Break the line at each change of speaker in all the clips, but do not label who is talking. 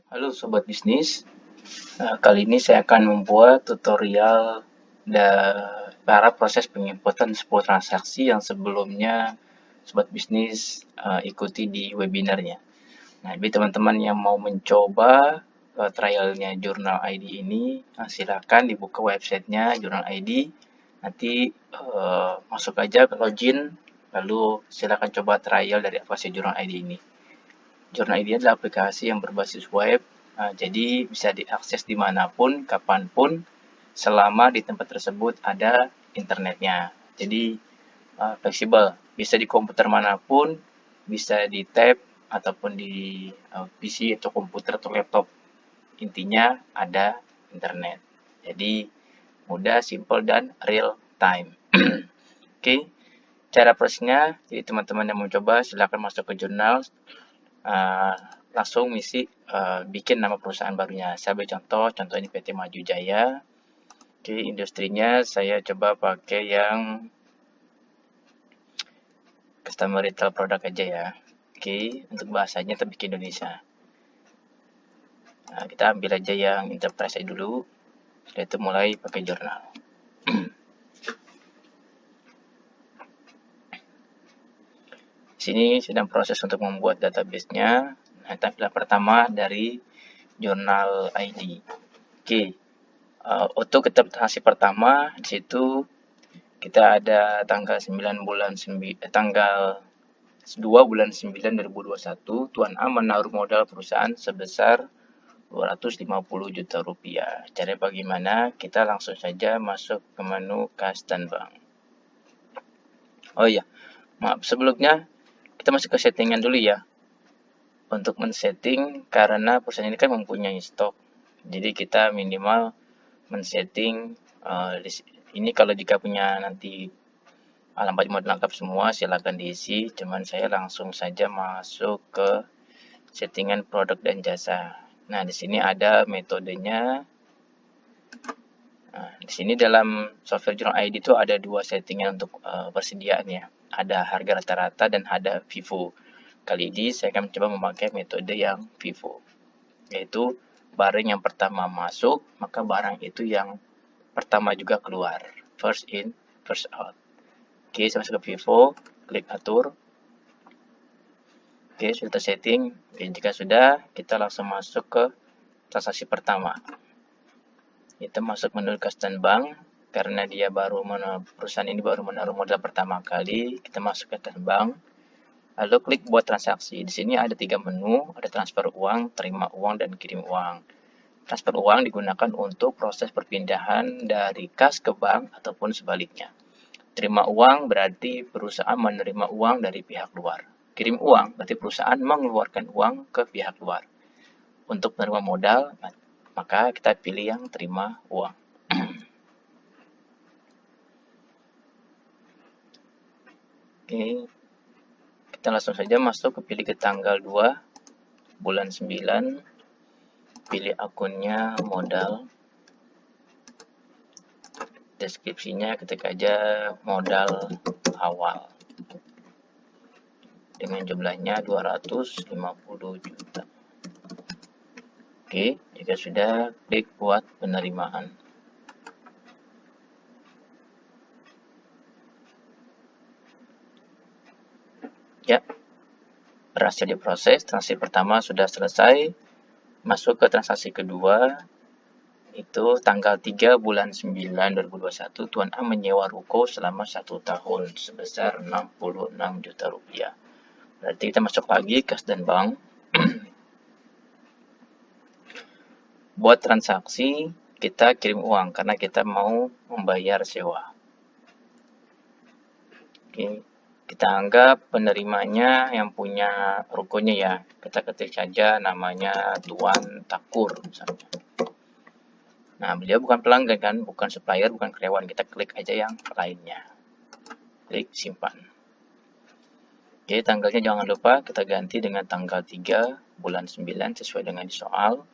Halo Sobat Bisnis, kali ini saya akan membuat tutorial para proses penginputan sebuah transaksi yang sebelumnya Sobat Bisnis ikuti di webinarnya. Nah, bagi teman-teman yang mau mencoba trialnya Jurnal ID ini, silakan dibuka websitenya Jurnal ID. Nanti masuk aja ke login, lalu silakan coba trial dari aplikasi Jurnal ID ini. Jurnal ID adalah aplikasi yang berbasis web, jadi bisa diakses dimanapun, kapanpun, selama di tempat tersebut ada internetnya. Jadi fleksibel, bisa di komputer manapun, bisa di tab ataupun di PC atau komputer atau laptop. Intinya ada internet. Jadi mudah, simple, dan real time. Oke, cara prosesnya, jadi teman-teman yang mau coba silakan masuk ke jurnal, langsung bikin nama perusahaan barunya. Saya beri contoh ini PT Maju Jaya. Oke, industrinya saya coba pakai yang customer retail product aja ya. Oke, untuk bahasanya kita bikin Indonesia. Nah, kita ambil aja yang enterprise dulu. Setelah itu mulai pakai jurnal. Sini sedang proses untuk membuat database-nya. Nah, tampilan pertama dari jurnal ID. Oke, untuk transaksi pertama di situ kita ada tanggal 2 bulan 9 2021, Tuan A menaruh modal perusahaan sebesar 250 juta rupiah. Caranya bagaimana? Kita langsung saja masuk ke menu Kas dan Bank. Oh iya, maaf sebelumnya kita masuk ke settingan dulu ya. Untuk men-setting, karena perusahaan ini kan mempunyai stok, jadi kita minimal men-setting ini kalau jika punya nanti alamat mau lengkap semua silakan diisi, cuman saya langsung saja masuk ke settingan produk dan jasa. Nah, di sini ada metodenya. Nah, di sini dalam software Jurnal ID itu ada dua settingan untuk persediaannya. Ada harga rata-rata dan ada FIFO. Kali ini saya akan mencoba memakai metode yang FIFO, yaitu barang yang pertama masuk, maka barang itu yang pertama juga keluar. First in, first out. Oke, saya masuk ke FIFO, klik atur. Oke, sudah tersetting. Oke, jika sudah, kita langsung masuk ke transaksi pertama. Kita masuk menu Kas dan Bank, karena dia perusahaan ini baru menaruh modal pertama kali. Kita masuk ke Kas Bank, lalu klik buat transaksi. Di sini ada 3 menu, ada transfer uang, terima uang, dan kirim uang. Transfer uang digunakan untuk proses perpindahan dari kas ke bank ataupun sebaliknya. Terima uang berarti perusahaan menerima uang dari pihak luar. Kirim uang berarti perusahaan mengeluarkan uang ke pihak luar. Untuk menerima modal, maka kita pilih yang terima uang. Oke, kita langsung saja masuk ke pilih ke tanggal 2 bulan 9, pilih akunnya modal. Deskripsinya ketik aja modal awal dengan jumlahnya 250 juta. Oke, jika sudah, klik buat penerimaan. Ya, berhasil diproses. Transaksi pertama sudah selesai. Masuk ke transaksi kedua, itu tanggal 3 bulan 9 2021, Tuan A menyewa ruko selama 1 tahun sebesar 66 juta rupiah. Berarti kita masuk lagi Kas dan Bank. Buat transaksi, kita kirim uang karena kita mau membayar sewa. Oke, kita anggap penerimanya yang punya rukonya ya. Kita ketik saja namanya Tuan Takur misalnya. Nah, beliau bukan pelanggan kan, bukan supplier, bukan karyawan. Kita klik aja yang lainnya. Klik simpan. Oke, tanggalnya jangan lupa kita ganti dengan tanggal 3 bulan 9 sesuai dengan di soal.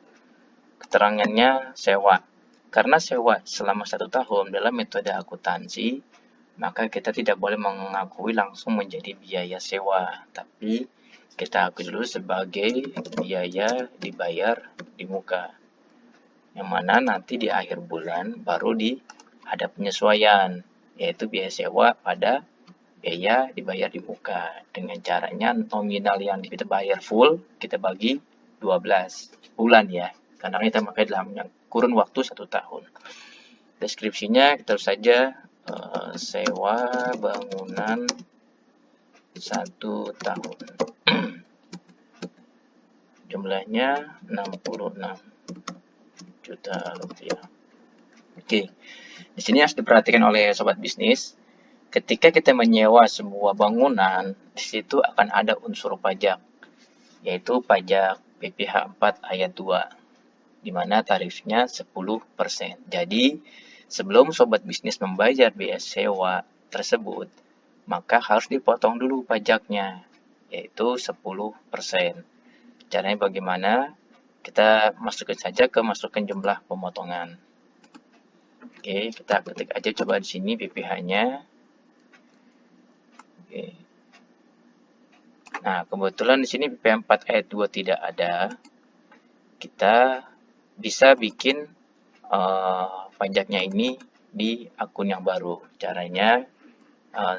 Keterangannya sewa. Karena sewa selama 1 tahun dalam metode akuntansi, maka kita tidak boleh mengakui langsung menjadi biaya sewa, tapi kita akui dulu sebagai biaya dibayar di muka. Yang mana nanti di akhir bulan baru ada penyesuaian, yaitu biaya sewa pada biaya dibayar di muka. Dengan caranya nominal yang kita bayar full, kita bagi 12 bulan ya. Karena kita pakai dalam kurun waktu 1 tahun. Deskripsinya kita harus saja sewa bangunan 1 tahun. Jumlahnya 66 juta rupiah. Oke, di sini harus diperhatikan oleh sobat bisnis. Ketika kita menyewa sebuah bangunan, di situ akan ada unsur pajak, yaitu pajak PPh 4 ayat 2, di mana tarifnya 10%. Jadi, sebelum sobat bisnis membayar biaya sewa tersebut, maka harus dipotong dulu pajaknya, yaitu 10%. Caranya bagaimana? Kita masukkan saja ke jumlah pemotongan. Oke, kita ketik aja coba di sini PPh-nya. Oke. Nah, kebetulan di sini PPh 4 ayat 2 tidak ada. Kita bisa bikin pajaknya ini di akun yang baru. Caranya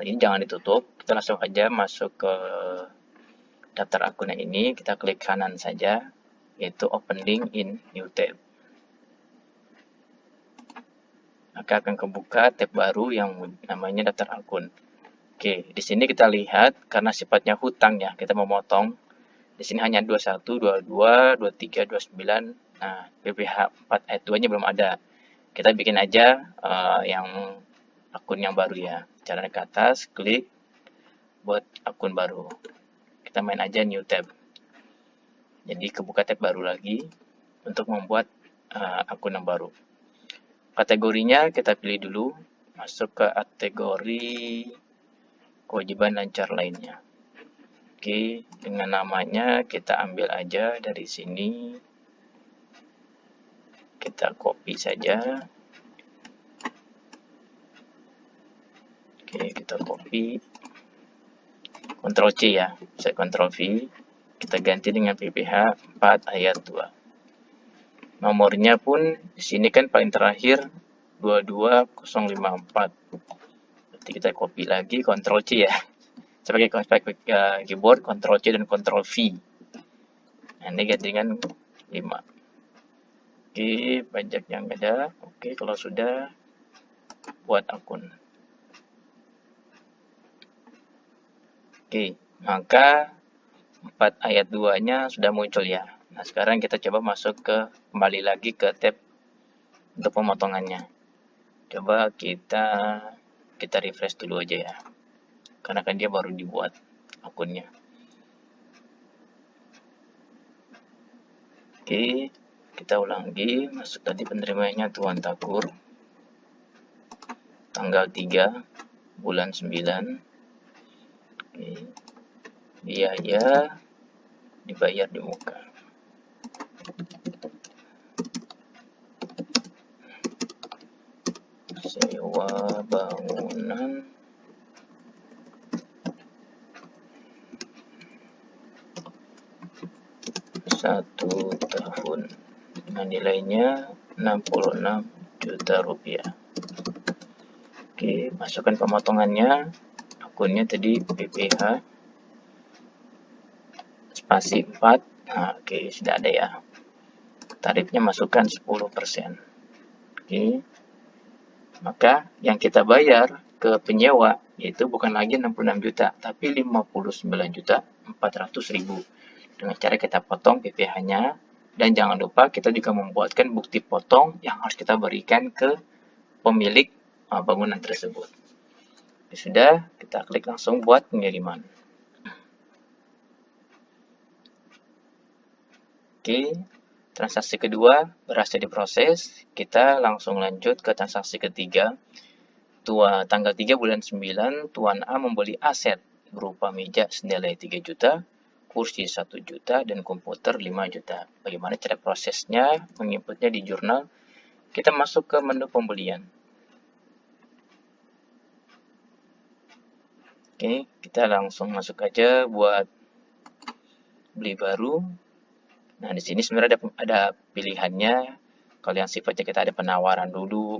ini jangan ditutup, kita langsung aja masuk ke daftar akun yang ini, kita klik kanan saja, yaitu open link in new tab. Maka akan kebuka tab baru yang namanya daftar akun. Oke, di sini kita lihat karena sifatnya hutang ya, kita memotong. Di sini hanya 21, 22, 23, 29. Nah, PPh 4 ayat 2-nya belum ada. Kita bikin aja yang akun yang baru ya. Caranya ke atas, klik buat akun baru. Kita main aja new tab. Jadi kebuka tab baru lagi untuk membuat akun yang baru. Kategorinya kita pilih dulu, masuk ke kategori kewajiban lancar lainnya. Oke, dengan namanya kita ambil aja dari sini. Kita copy saja. Oke, kita copy. Ctrl C ya, saya Ctrl V. Kita ganti dengan PPh 4 ayat 2. Nomornya pun di sini kan paling terakhir 22054. Nanti kita copy lagi, Ctrl C ya. Saya pakai keyboard, Ctrl C dan Ctrl V. Nah, ini ganti dengan 5. Oke, pajak yang ada. Oke, kalau sudah, buat akun. Oke, maka 4 ayat 2-nya sudah muncul ya. Nah, sekarang kita coba masuk kembali lagi ke tab untuk pemotongannya. Coba kita refresh dulu aja ya. Karena kan dia baru dibuat akunnya. Oke, kita ulang lagi. Masuk tadi penerimanya Tuan Takur. Tanggal 3 bulan 9. Oke. Biaya dibayar di muka. Sewa bangunan 1 tahun dengan nilainya 66 juta rupiah. Oke, masukkan pemotongannya. Akunnya tadi PPh spasi 4. Nah, oke, sudah ada ya. Tarifnya masukkan 10%. Oke. Maka yang kita bayar ke penyewa yaitu bukan lagi 66 juta, tapi 59.400.000. Dengan cara kita potong PPh-nya, dan jangan lupa kita juga membuatkan bukti potong yang harus kita berikan ke pemilik bangunan tersebut. Sudah, kita klik langsung buat pengiriman. Oke, transaksi kedua berhasil diproses. Kita langsung lanjut ke transaksi ketiga. Tanggal 3 bulan 9, Tuan A membeli aset berupa meja senilai 3 juta, kursi 1 juta, dan komputer 5 juta. Bagaimana cara prosesnya? Menginputnya di jurnal. Kita masuk ke menu pembelian. Oke, kita langsung masuk aja buat beli baru. Nah, di sini sebenarnya ada pilihannya. Kalau yang sifatnya kita ada penawaran dulu,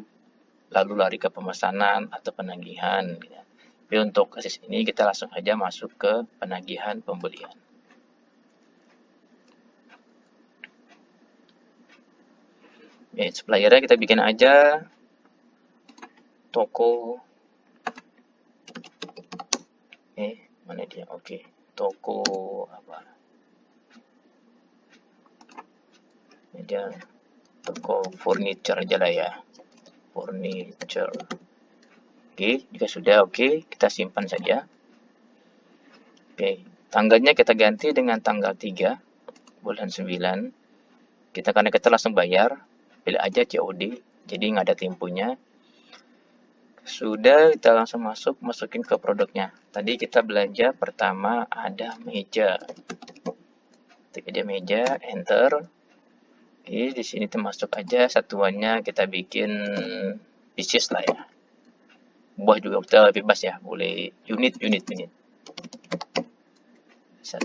lalu lari ke pemesanan atau penagihan. Gitu. Tapi untuk kasus ini kita langsung aja masuk ke penagihan pembelian. Suppliernya kita bikin aja toko. Mana dia? Oke, toko apa? Aja toko furniture aja lah ya. Furniture. Oke, jika sudah oke, kita simpan saja. Oke, tanggalnya kita ganti dengan tanggal 3 bulan 9. Karena kita langsung bayar, pilih aja COD, jadi nggak ada temponya. Sudah, kita langsung masukin ke produknya. Tadi kita belanja pertama ada meja. Ketik aja meja, enter. Oke, di sini termasuk aja satuannya kita bikin pieces lah ya. Buah juga kita bebas ya, boleh unit. 1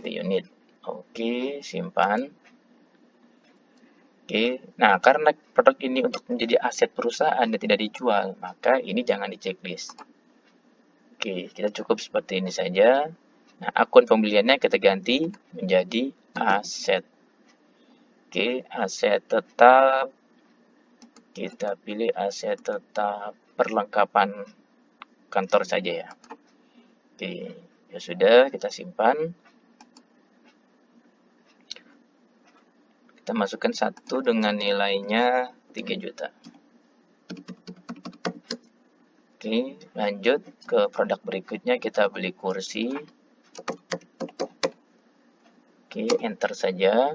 unit. Oke, simpan. Oke, nah karena produk ini untuk menjadi aset perusahaan dan tidak dijual, maka ini jangan di checklist. Oke, kita cukup seperti ini saja. Nah, akun pembeliannya kita ganti menjadi aset. Oke, aset tetap. Kita pilih aset tetap perlengkapan kantor saja ya. Oke, ya sudah, kita simpan. Kita masukkan satu dengan nilainya 3 juta. Oke, lanjut ke produk berikutnya, kita beli kursi. Oke, enter saja.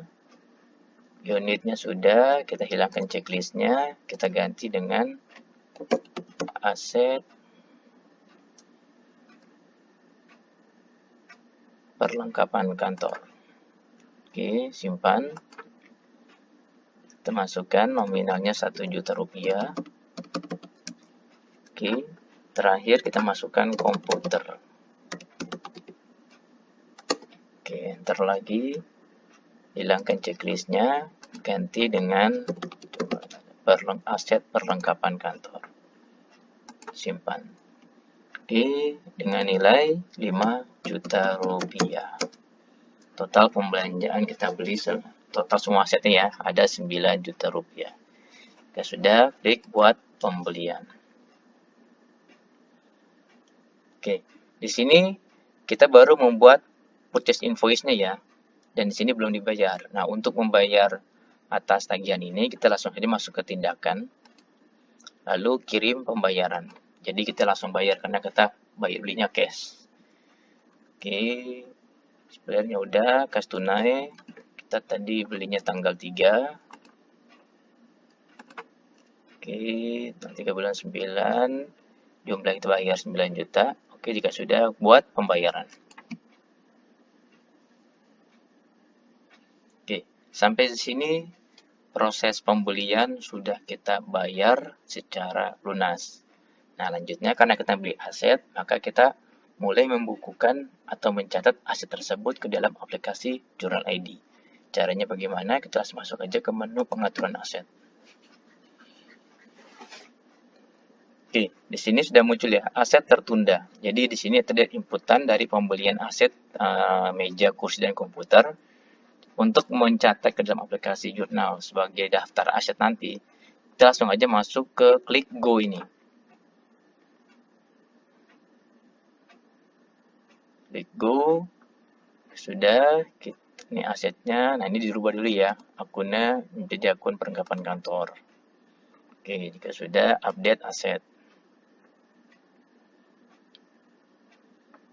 Unitnya sudah, kita hilangkan checklistnya, kita ganti dengan aset perlengkapan kantor. Oke, simpan. Kita masukkan nominalnya 1 juta rupiah. Oke, terakhir kita masukkan komputer. Oke, enter lagi. Hilangkan checklistnya, ganti dengan aset perlengkapan kantor. Simpan. Oke, dengan nilai 5 juta rupiah. Total pembelanjaan kita beli total semua asetnya ya, ada 9 juta rupiah. Kita sudah klik buat pembelian. Oke, di sini kita baru membuat purchase invoice-nya ya, dan di sini belum dibayar. Nah, untuk membayar atas tagihan ini, kita langsung aja masuk ke tindakan, lalu kirim pembayaran. Jadi kita langsung bayar karena kita belinya cash. Oke, sebenarnya udah kas tunai. Kita tadi belinya tanggal 3. Oke, tanggal 3 bulan 9. Jumlah kita bayar 9 juta. Oke, jika sudah, buat pembayaran. Oke, sampai di sini proses pembelian sudah kita bayar secara lunas. Nah, lanjutnya karena kita beli aset, maka kita mulai membukukan atau mencatat aset tersebut ke dalam aplikasi Journal ID. Caranya bagaimana? Kita langsung masuk aja ke menu pengaturan aset. Oke, di sini sudah muncul ya, aset tertunda. Jadi di sini terlihat inputan dari pembelian aset meja, kursi, dan komputer. Untuk mencatat ke dalam aplikasi jurnal sebagai daftar aset nanti, kita langsung aja masuk ke klik Go ini. Klik Go, sudah, ini asetnya. Nah, ini dirubah dulu ya, akunnya menjadi akun perlengkapan kantor. Oke, jika sudah, update aset.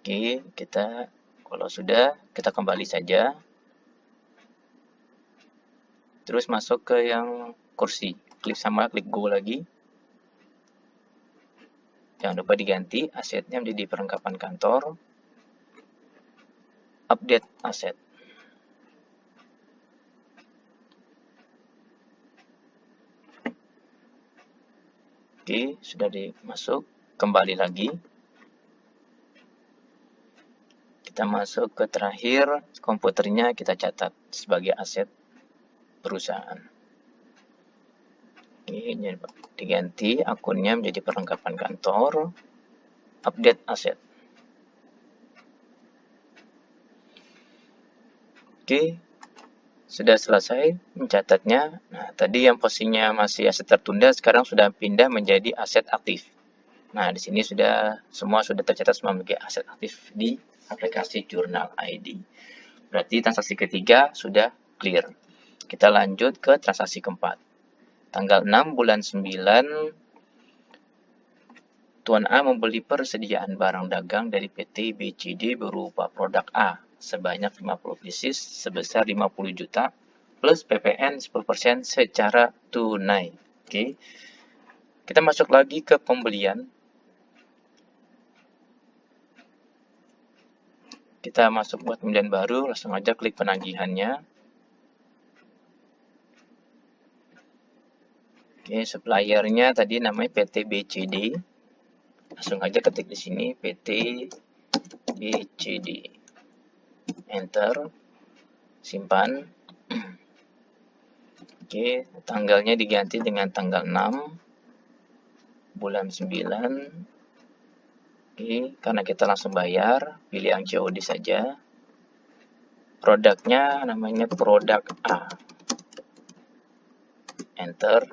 Oke, kalau sudah, kita kembali saja. Terus masuk ke yang kursi, klik Go lagi. Jangan lupa diganti asetnya menjadi perlengkapan kantor. Update aset. Oke, sudah dimasuk. Kembali lagi. Kita masuk ke terakhir, komputernya kita catat sebagai aset perusahaan. Ini diganti akunnya menjadi perlengkapan kantor, update aset. Oke, sudah selesai mencatatnya. Nah, tadi yang posisinya masih aset tertunda sekarang sudah pindah menjadi aset aktif. Nah, di sini semua sudah tercatat sebagai aset aktif di aplikasi Jurnal ID. Berarti transaksi ketiga sudah clear. Kita lanjut ke transaksi keempat. Tanggal 6 bulan 9, Tuan A membeli persediaan barang dagang dari PT BCD berupa produk A sebanyak 50 pieces sebesar 50 juta plus PPN 10% secara tunai. Oke. Kita masuk lagi ke pembelian. Kita masuk buat pembelian baru, langsung aja klik penagihannya. Oke, suppliernya tadi namanya PT BCD. Langsung aja ketik di sini PT BCD. Enter. Simpan. Oke, tanggalnya diganti dengan tanggal 6 bulan 9. Oke, karena kita langsung bayar, pilih yang COD saja. Produknya namanya produk A. Enter.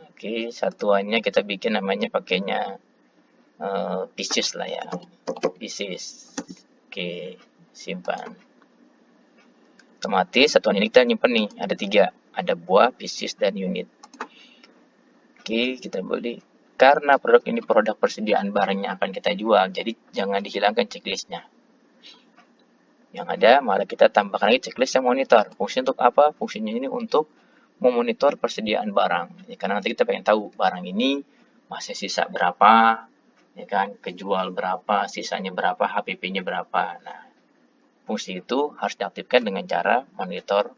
Oke, satuannya kita bikin namanya pakainya pieces lah ya. Pieces. Oke, simpan. Otomatis satuan ini kita nyimpen nih, ada 3. Ada buah, pieces, dan unit. Oke, kita beli. Karena produk ini produk persediaan barangnya akan kita jual, jadi jangan dihilangkan checklistnya. Yang ada malah kita tambahkan lagi checklist yang monitor. Fungsi untuk apa? Fungsinya ini untuk memonitor persediaan barang. Ya, karena nanti kita pengen tahu barang ini masih sisa berapa, ya kan, kejual berapa, sisanya berapa, HPP-nya berapa. Nah, fungsi itu harus diaktifkan dengan cara monitor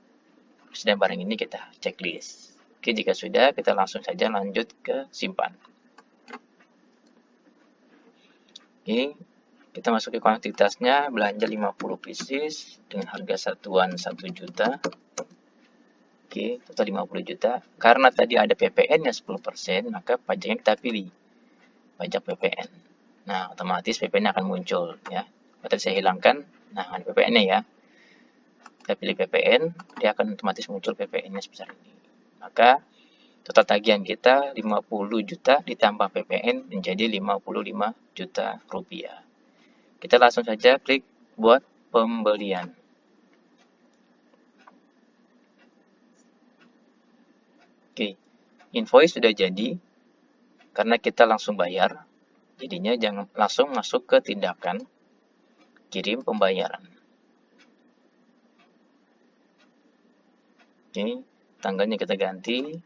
persediaan barang ini kita checklist. Oke, jika sudah, kita langsung saja lanjut ke simpan. Oke, kita masuk ke kuantitasnya, belanja 50 pieces dengan harga satuan 1 juta. Oke, total 50 juta. Karena tadi ada PPN-nya 10%, maka pajaknya kita pilih. Pajak PPN. Nah, otomatis PPN akan muncul ya. Tadi saya hilangkan, nah ada PPN-nya ya. Kita pilih PPN, dia akan otomatis muncul PPN-nya sebesar ini. Maka total tagihan kita 50 juta ditambah PPN menjadi 55 juta rupiah. Kita langsung saja klik buat pembelian. Oke, invoice sudah jadi karena kita langsung bayar. Jadinya jangan langsung masuk ke tindakan kirim pembayaran. Oke, tanggalnya kita ganti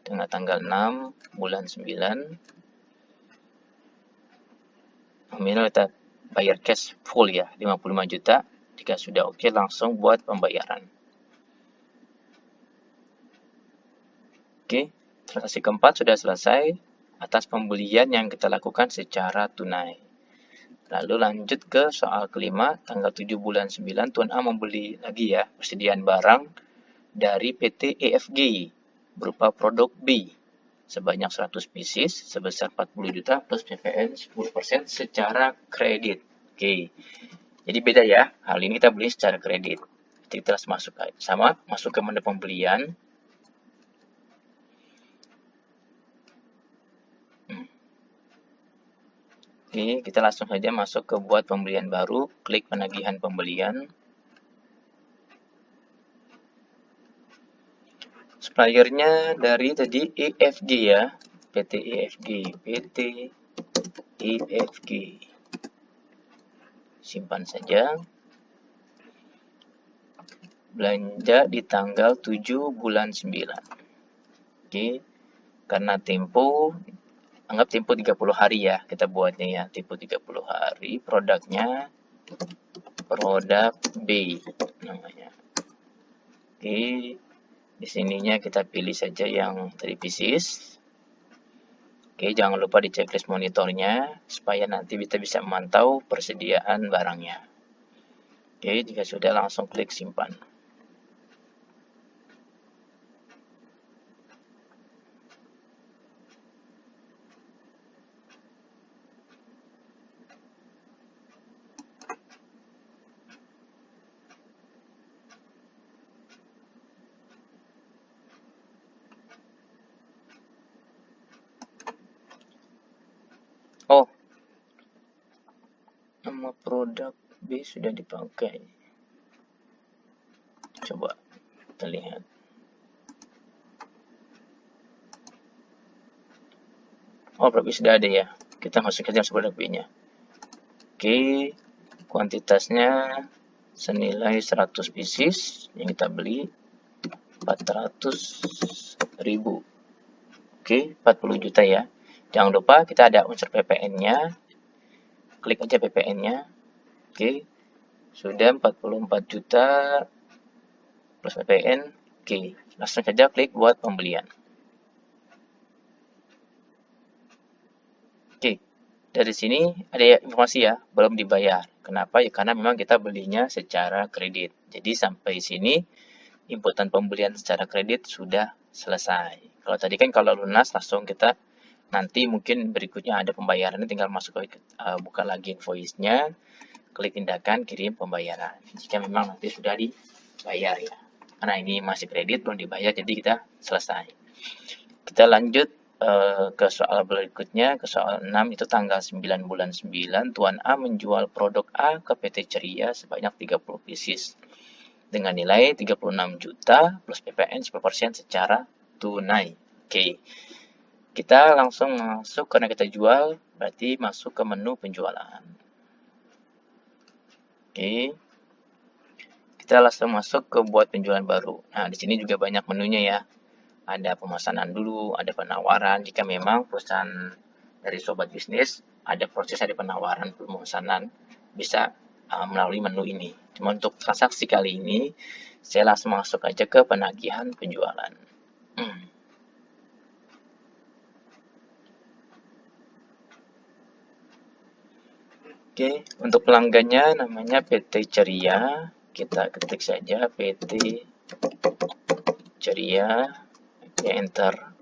dengan tanggal 6 bulan 9. Nominal kita bayar cash full ya, 55 juta. Jika sudah oke, langsung buat pembayaran. Oke, transaksi keempat sudah selesai atas pembelian yang kita lakukan secara tunai. Lalu lanjut ke soal kelima, tanggal 7 bulan 9, Tuan A membeli lagi ya, persediaan barang dari PT EFG berupa produk B sebanyak 100 pieces sebesar 40 juta plus PPN 10% secara kredit. Oke, jadi beda ya, hal ini kita beli secara kredit. Kita masuk ke menu pembelian. Oke, kita langsung saja masuk ke buat pembelian baru, klik penagihan pembelian. Suppliernya dari tadi EFG ya, PT EFG. Simpan saja. Belanja di tanggal 7 bulan 9. Oke, karena tempo, anggap tempo 30 hari ya, kita buatnya ya, tempo 30 hari, produknya produk B namanya. Oke, di sininya kita pilih saja yang tadi pieces. Oke, jangan lupa di checklist monitornya supaya nanti kita bisa memantau persediaan barangnya. Oke, jika sudah langsung klik simpan. Oh, nama produk B sudah dipakai. Coba kita lihat. Oh, produk B sudah ada ya. Kita masuk saja produk B-nya. Oke, kuantitasnya senilai 100 pieces yang kita beli 400.000. Oke, 40 juta ya. Jangan lupa kita ada unsur PPN-nya. Klik aja PPN-nya. Oke, sudah 44 juta plus PPN. Oke, langsung saja klik buat pembelian. Oke, dari sini ada informasi ya, belum dibayar. Kenapa? Ya karena memang kita belinya secara kredit. Jadi sampai sini inputan pembelian secara kredit sudah selesai. Kalau tadi kan kalau lunas langsung kita nanti mungkin berikutnya ada pembayaran, tinggal masuk ke buka lagi invoice-nya, klik tindakan kirim pembayaran. Jika memang nanti sudah dibayar ya. Karena ini masih kredit belum dibayar jadi kita selesai. Kita lanjut ke soal berikutnya, ke soal 6 itu tanggal 9 bulan 9, Tuan A menjual produk A ke PT Ceria sebanyak 30 pieces dengan nilai 36 juta plus PPN 10% secara tunai. Oke. Kita langsung masuk karena kita jual, berarti masuk ke menu penjualan. Oke. Kita langsung masuk ke buat penjualan baru. Nah, di sini juga banyak menunya ya. Ada pemesanan dulu, ada penawaran. Jika memang perusahaan dari sobat bisnis ada proses ada penawaran pemesanan, bisa melalui menu ini. Cuma untuk transaksi kali ini, saya langsung masuk aja ke penagihan penjualan. Oke, untuk pelanggannya namanya PT Ceria. Kita ketik saja PT Ceria. Oke, enter.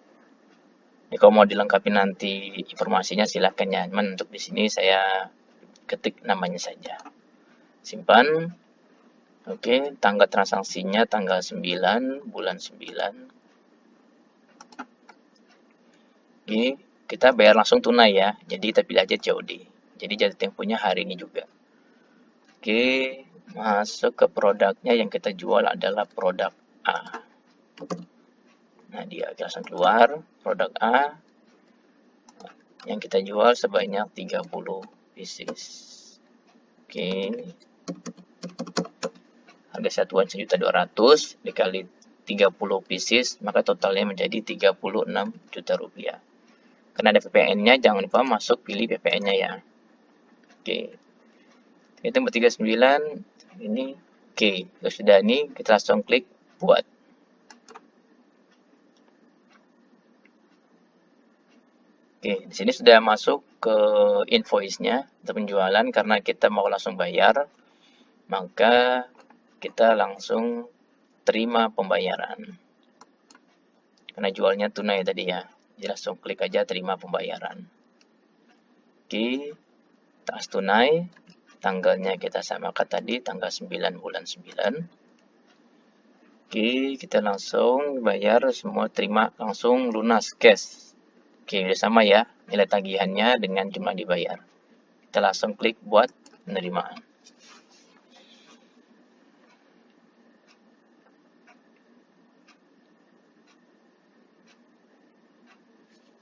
Ini kalau mau dilengkapi nanti informasinya silakan ya. Cuman untuk di sini saya ketik namanya saja. Simpan. Oke, tanggal transaksinya tanggal 9 bulan 9. Oke, kita bayar langsung tunai ya. Jadi kita pilih aja COD. Jadi jatuh temponya hari ini juga. Oke, masuk ke produknya yang kita jual adalah produk A. Nah, dia langsung keluar produk A yang kita jual sebanyak 30 pieces. Oke. Harga satuan 1.200.000 dikali 30 pieces, maka totalnya menjadi 36 juta rupiah. Karena ada PPN-nya, jangan lupa masuk pilih PPN-nya ya. Oke. Itu 39 ini. Oke, kalau sudah ini kita langsung klik buat. Oke, di sini sudah masuk ke invoice-nya untuk penjualan karena kita mau langsung bayar, maka kita langsung terima pembayaran. Karena jualnya tunai tadi ya, jadi langsung klik aja terima pembayaran. Oke, tas tunai, tanggalnya kita samakan tadi, tanggal 9 bulan 9. Oke, kita langsung bayar semua, terima langsung lunas cash. Oke, udah sama ya nilai tagihannya dengan jumlah dibayar. Kita langsung klik buat penerimaan.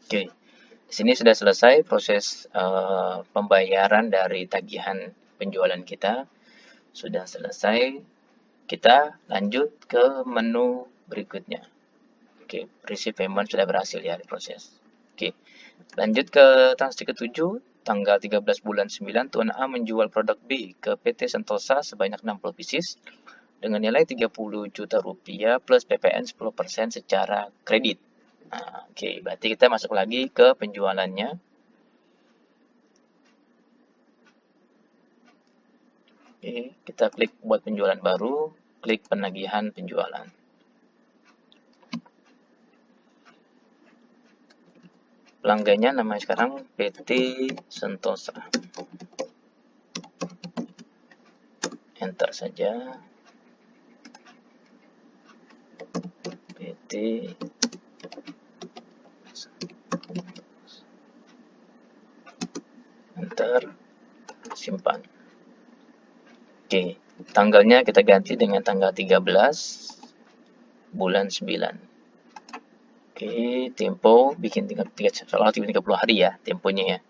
Oke, di sini sudah selesai proses pembayaran dari tagihan penjualan kita. Sudah selesai. Kita lanjut ke menu berikutnya. Oke, receive payment sudah berhasil ya diproses. Oke, lanjut ke transaksi ke-7, tanggal 13 bulan 9, Tuan A menjual produk B ke PT Sentosa sebanyak 60 pieces dengan nilai 30 juta rupiah plus PPN 10% secara kredit. Nah, oke, berarti kita masuk lagi ke penjualannya. Oke, kita klik buat penjualan baru, klik penagihan penjualan. Pelanggannya namanya sekarang PT Sentosa. Enter saja. PT Enter, simpan. Oke, tanggalnya kita ganti dengan tanggal 13 bulan 9. Oke, tempo bikin 30 hari ya temponya ya.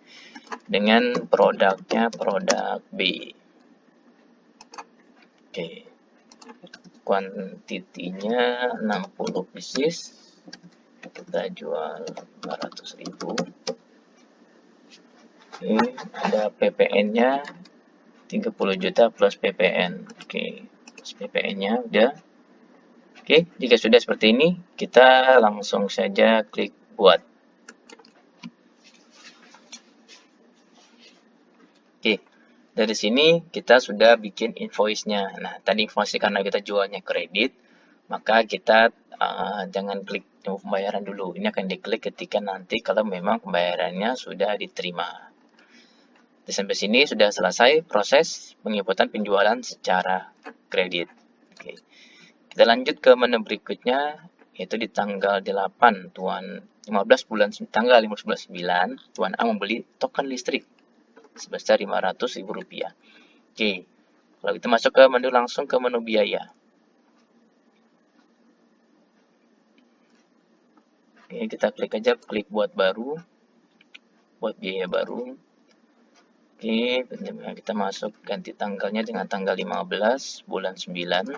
Dengan produknya produk B. Oke. Kuantitinya 60 pieces. Kita jual 500.000. Oke, ada PPN-nya 30 juta plus PPN. Oke, plus PPN-nya udah. Oke, jika sudah seperti ini, kita langsung saja klik buat. Oke, dari sini kita sudah bikin invoice-nya. Nah, tadi invoice karena kita jualnya kredit, maka kita jangan klik pembayaran dulu. Ini akan diklik ketika nanti kalau memang pembayarannya sudah diterima. Sampai sini sudah selesai proses penginputan penjualan secara kredit. Oke. Kita lanjut ke menu berikutnya, yaitu di tanggal 8 tanggal 15 bulan 9, Tuan A membeli token listrik sebesar Rp500.000. Oke, kalau kita masuk ke menu langsung ke menu biaya. Oke, kita klik aja, klik buat baru, buat biaya baru. Oke, kita masuk ganti tanggalnya dengan tanggal 15 bulan 9.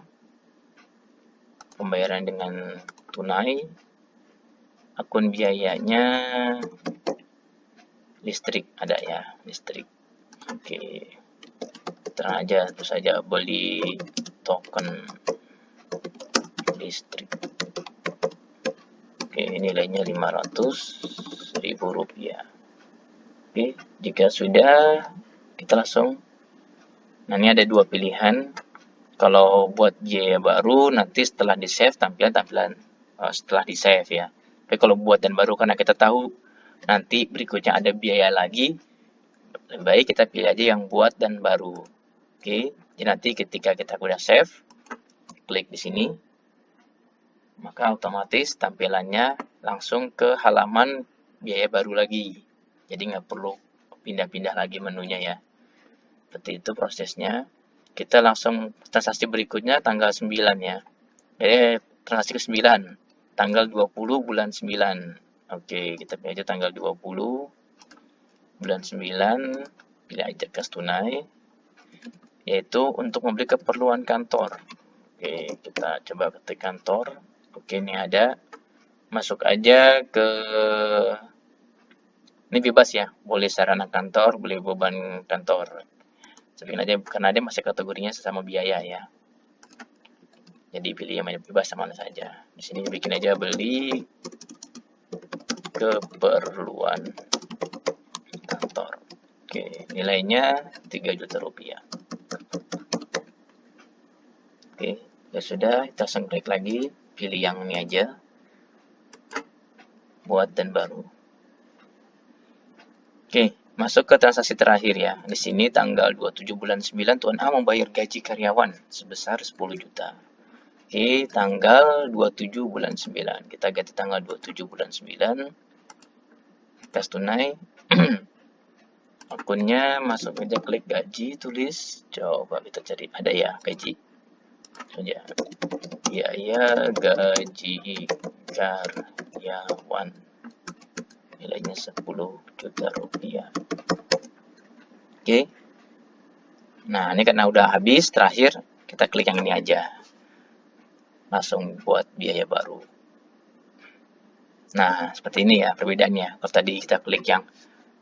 Pembayaran dengan tunai. Akun biayanya listrik ada ya, listrik. Oke, terang aja, terus saja beli token listrik. Oke, nilainya Rp500.000. Oke, jika sudah, kita langsung. Nah, ini ada dua pilihan. Kalau buat biaya baru, nanti setelah di-save, tampilan setelah di-save ya. Tapi kalau buat dan baru, karena kita tahu nanti berikutnya ada biaya lagi, lebih baik kita pilih aja yang buat dan baru. Oke, jadi nanti ketika kita udah save, klik di sini, maka otomatis tampilannya langsung ke halaman biaya baru lagi. Jadi nggak perlu pindah-pindah lagi menunya ya. Seperti itu prosesnya. Kita langsung transaksi berikutnya tanggal 9 ya. Transaksi ke-9, tanggal 20 bulan 9. Oke, kita pilih aja tanggal 20 bulan 9, pilih aja kas tunai, yaitu untuk membeli keperluan kantor. Oke, kita coba ketik kantor. Oke, ini ada. Masuk aja ke, ini bebas ya, boleh sarana kantor, boleh beban kantor. Sebagian aja karena dia masih kategorinya sesama biaya ya. Jadi pilih yang bebas sama saja. Di sini bikin aja beli keperluan kantor. Oke, nilainya Rp3 juta. Oke, ya sudah, kita langsung klik lagi, pilih yang ini aja. Buat dan baru. Oke, masuk ke transaksi terakhir ya. Di sini tanggal 27 bulan 9, Tuan A membayar gaji karyawan sebesar 10 juta. Oke, tanggal 27 bulan 9. Kita ganti tanggal 27 bulan 9. Kas tunai. Akunnya masuk aja, klik gaji, tulis. Coba kita cari, ada ya gaji. Saja. Biaya gaji karyawan. Nilainya Rp10 juta. Oke. Nah, ini karena udah habis, terakhir kita klik yang ini aja. Langsung buat biaya baru. Nah, seperti ini ya perbedaannya. Kalau tadi kita klik yang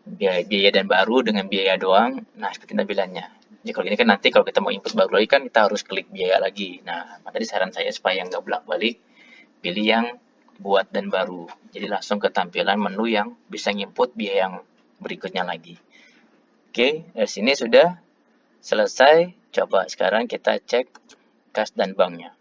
biaya dan baru dengan biaya doang, nah seperti tampilannya. Jadi kalau ini kan nanti kalau kita mau input baru lagi kan kita harus klik biaya lagi. Nah, tadi saran saya supaya nggak bolak-balik, pilih yang buat dan baru. Jadi langsung ke tampilan menu yang bisa input biaya yang berikutnya lagi. Oke, dari sini sudah selesai Coba sekarang kita cek kas dan banknya.